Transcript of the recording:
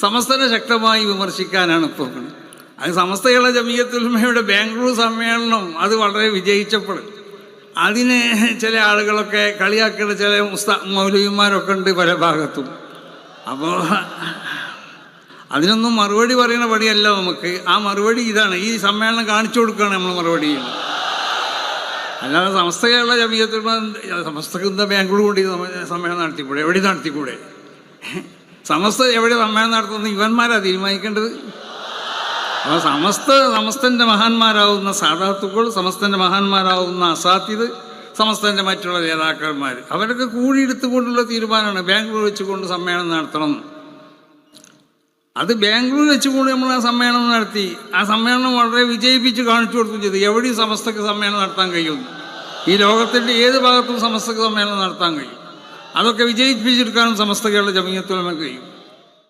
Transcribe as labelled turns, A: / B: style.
A: സമസ്തനെ ശക്തമായി വിമർശിക്കാനാണ് ഇപ്പോൾ. അത് സമസ്ത കേരള ജമിയത്തുൽ ഉലമയുടെ ബാംഗ്ലൂർ സമ്മേളനം അത് വളരെ വിജയിച്ചപ്പോൾ അതിന് ചില ആളുകളൊക്കെ കളിയാക്കുന്ന ചില മൗലവിമാരൊക്കെ ഉണ്ട് പല ഭാഗത്തും. അപ്പോൾ അതിനൊന്നും മറുപടി പറയുന്ന പടിയല്ല നമുക്ക്. ആ മറുപടി ഇതാണ്, ഈ സമ്മേളനം കാണിച്ചു കൊടുക്കുകയാണ് നമ്മൾ മറുപടി ചെയ്യുന്നത്. അല്ലാതെ സമസ്ത കേരള ജമിയത്തുൽ സമസ്തക്ക് ബാംഗ്ലൂർ കൂടി സമ്മേളനം നടത്തിക്കൂടെ? എവിടെ നടത്തിക്കൂടെ? സമസ്ത എവിടെ സമ്മേളനം നടത്തുന്നത് ഇവന്മാരാണ് തീരുമാനിക്കേണ്ടത്. അപ്പോൾ സമസ്തൻ്റെ മഹാന്മാരാവുന്ന സാദാത്തുക്കൾ, സമസ്തൻ്റെ മഹാന്മാരാവുന്ന അസാത്തിദ്, സമസ്തൻ്റെ മറ്റുള്ള നേതാക്കന്മാർ അവരൊക്കെ കൂടിയെടുത്തുകൊണ്ടുള്ള തീരുമാനമാണ് ബാംഗ്ലൂർ വെച്ചുകൊണ്ട് സമ്മേളനം നടത്തണം. അത് ബാംഗ്ലൂർ വെച്ചുകൊണ്ട് നമ്മൾ ആ സമ്മേളനം നടത്തി. ആ സമ്മേളനം വളരെ വിജയിപ്പിച്ച് കാണിച്ചു കൊടുത്തു ചെയ്തു. എവിടെയും സമസ്തക്ക് സമ്മേളനം നടത്താൻ കഴിയും. ഈ ലോകത്തിൻ്റെ ഏത് ഭാഗത്തും സമസ്തക്ക് സമ്മേളനം നടത്താൻ കഴിയും. അതൊക്കെ വിജയിപ്പിച്ചെടുക്കാനും സമസ്ത കേരള ജമിയത്തുൽ ഉലമയ്ക്ക് കഴിയും.